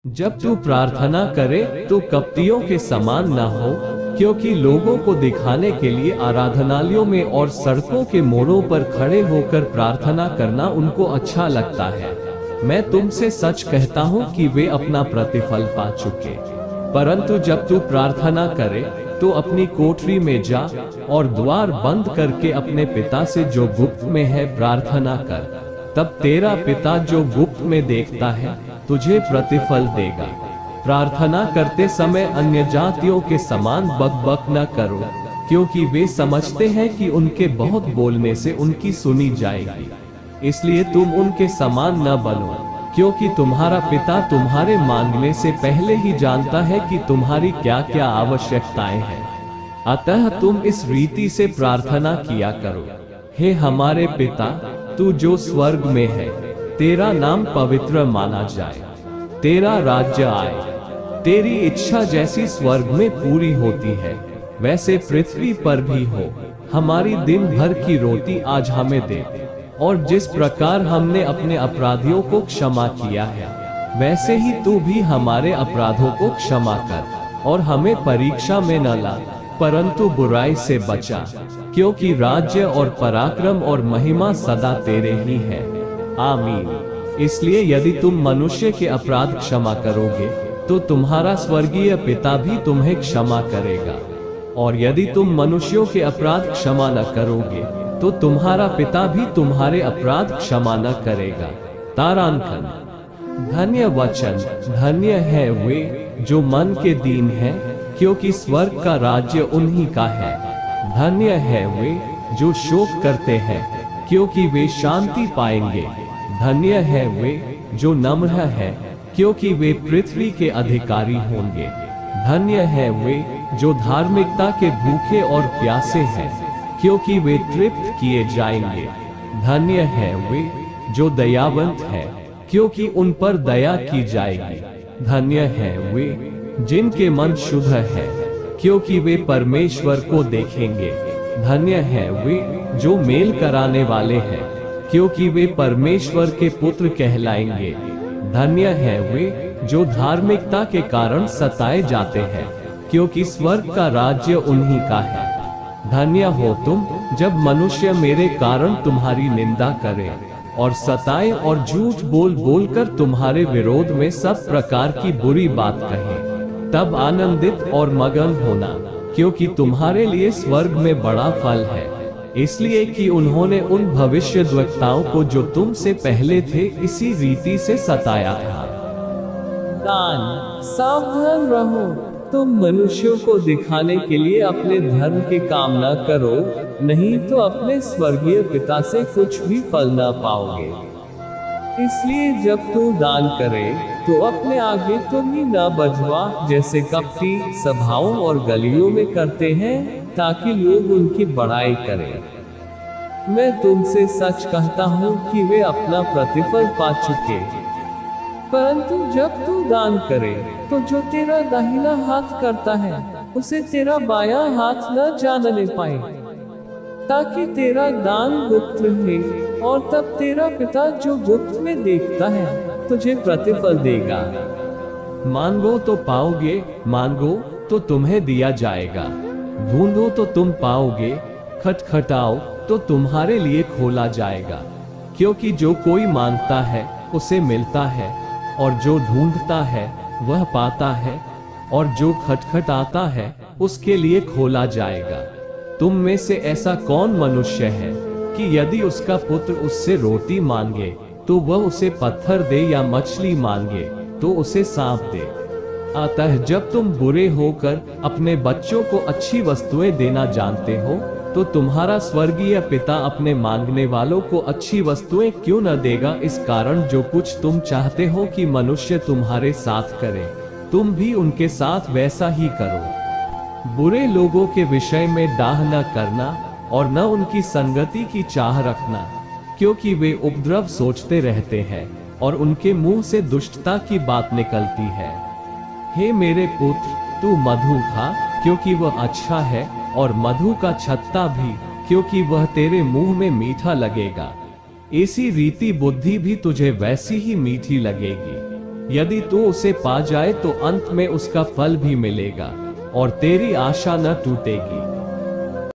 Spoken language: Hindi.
जब तू प्रार्थना करे तो कपटियों के समान न हो, क्योंकि लोगों को दिखाने के लिए आराधनालयों में और सड़कों के मोड़ों पर खड़े होकर प्रार्थना करना उनको अच्छा लगता है। मैं तुमसे सच कहता हूँ कि वे अपना प्रतिफल पा चुके। परंतु जब तू प्रार्थना करे तो अपनी कोठरी में जा और द्वार बंद करके अपने पिता से जो गुप्त में है प्रार्थना कर, तब तेरा पिता जो गुप्त में देखता है तुझे प्रतिफल देगा। प्रार्थना करते समय अन्य जातियों के समान बकबक न करो, क्योंकि वे समझते हैं कि उनके बहुत बोलने से उनकी सुनी जाएगी। इसलिए तुम उनके समान न बनो, क्योंकि तुम्हारा पिता तुम्हारे मांगने से पहले ही जानता है कि तुम्हारी क्या क्या आवश्यकताएं हैं। अतः तुम इस रीति से प्रार्थना किया करो। हे हमारे पिता, तू जो स्वर्ग में है, तेरा नाम पवित्र माना जाए, तेरा राज्य आए, तेरी इच्छा जैसी स्वर्ग में पूरी होती है वैसे पृथ्वी पर भी हो। हमारी दिन भर की रोटी आज हमें दे, और जिस प्रकार हमने अपने अपराधियों को क्षमा किया है वैसे ही तू भी हमारे अपराधों को क्षमा कर, और हमें परीक्षा में न ला परंतु बुराई से बचा, क्योंकि राज्य और पराक्रम और महिमा सदा तेरे ही है। आमीन। इसलिए यदि तुम मनुष्य के अपराध क्षमा करोगे तो तुम्हारा स्वर्गीय पिता भी तुम्हें क्षमा करेगा, और यदि तुम मनुष्यों के अपराध क्षमा न करोगे तो तुम्हारा पिता भी तुम्हारे अपराध क्षमा न करेगा। तारांकन। धन्य वचन, धन्य है वे जो मन के दीन हैं, क्योंकि स्वर्ग का राज्य उन्हीं का है। धन्य है वे जो शोक करते हैं, क्योंकि वे शांति पाएंगे। धन्य है वे जो नम्र है, क्योंकि वे पृथ्वी के अधिकारी होंगे। धन्य है वे जो धार्मिकता के भूखे और प्यासे हैं, क्योंकि वे तृप्त किए जाएंगे। धन्य है वे जो दयावंत है, क्योंकि उन पर दया की जाएगी। धन्य है वे जिनके मन शुद्ध है, क्योंकि वे परमेश्वर को देखेंगे। धन्य है वे जो मेल कराने वाले हैं, क्योंकि वे परमेश्वर के पुत्र कहलाएंगे। धन्य है वे जो धार्मिकता के कारण सताए जाते हैं, क्योंकि स्वर्ग का राज्य उन्हीं का है। धन्य हो तुम जब मनुष्य मेरे कारण तुम्हारी निंदा करे और सताए और झूठ बोल बोलकर तुम्हारे विरोध में सब प्रकार की बुरी बात कहे। तब आनंदित और मगन होना, क्योंकि तुम्हारे लिए स्वर्ग में बड़ा फल है, इसलिए कि उन्होंने उन भविष्यद्वक्ताओं को जो तुमसे पहले थे इसी रीति से सताया था। दान। सावधान रहो, तुम मनुष्यों को दिखाने के लिए अपने धर्म के काम न करो, नहीं तो अपने स्वर्गीय पिता से कुछ भी फल न पाओगे। इसलिए जब तू दान करे तो अपने आगे तुम ही न बजवा, जैसे कपटी सभाओं और गलियों में करते हैं, ताकि लोग उनकी बड़ाई करें। मैं तुमसे सच कहता हूँ कि वे अपना प्रतिफल पा चुके। परंतु जब तू दान करे तो जो तेरा दाहिना हाथ करता है उसे तेरा बायां हाथ न जानने पाए, ताकि तेरा दान गुप्त रहे, और तब तेरा पिता जो गुप्त में देखता है तुझे प्रतिफल देगा। मांगो तो पाओगे, मांगो तो तुम्हें दिया जाएगा, ढूंढो तो तुम पाओगे, खटखटाओ तो तुम्हारे लिए खोला जाएगा। क्योंकि जो कोई मांगता है उसे मिलता है, और जो ढूंढता है वह पाता है, और जो खटखटाता है उसके लिए खोला जाएगा। तुम में से ऐसा कौन मनुष्य है कि यदि उसका पुत्र उससे रोटी मांगे तो वह उसे पत्थर दे, या मछली मांगे तो उसे सांप दे? अतः जब तुम बुरे होकर अपने बच्चों को अच्छी वस्तुएं देना जानते हो, तो तुम्हारा स्वर्गीय पिता अपने मांगने वालों को अच्छी वस्तुएं क्यों न देगा। इस कारण जो कुछ तुम चाहते हो कि मनुष्य तुम्हारे साथ करे, तुम भी उनके साथ वैसा ही करो। बुरे लोगों के विषय में डाह न करना, और न उनकी संगति की चाह रखना, क्योंकि वे उपद्रव सोचते रहते हैं, और उनके मुंह से दुष्टता की बात निकलती है। हे मेरे पुत्र, तू मधु खा, क्योंकि वह अच्छा है, और मधु का छत्ता भी, क्योंकि वह तेरे मुंह में मीठा लगेगा। इसी रीति बुद्धि भी तुझे वैसी ही मीठी लगेगी। यदि तू उसे पा जाए तो अंत में उसका फल भी मिलेगा और तेरी आशा न टूटेगी।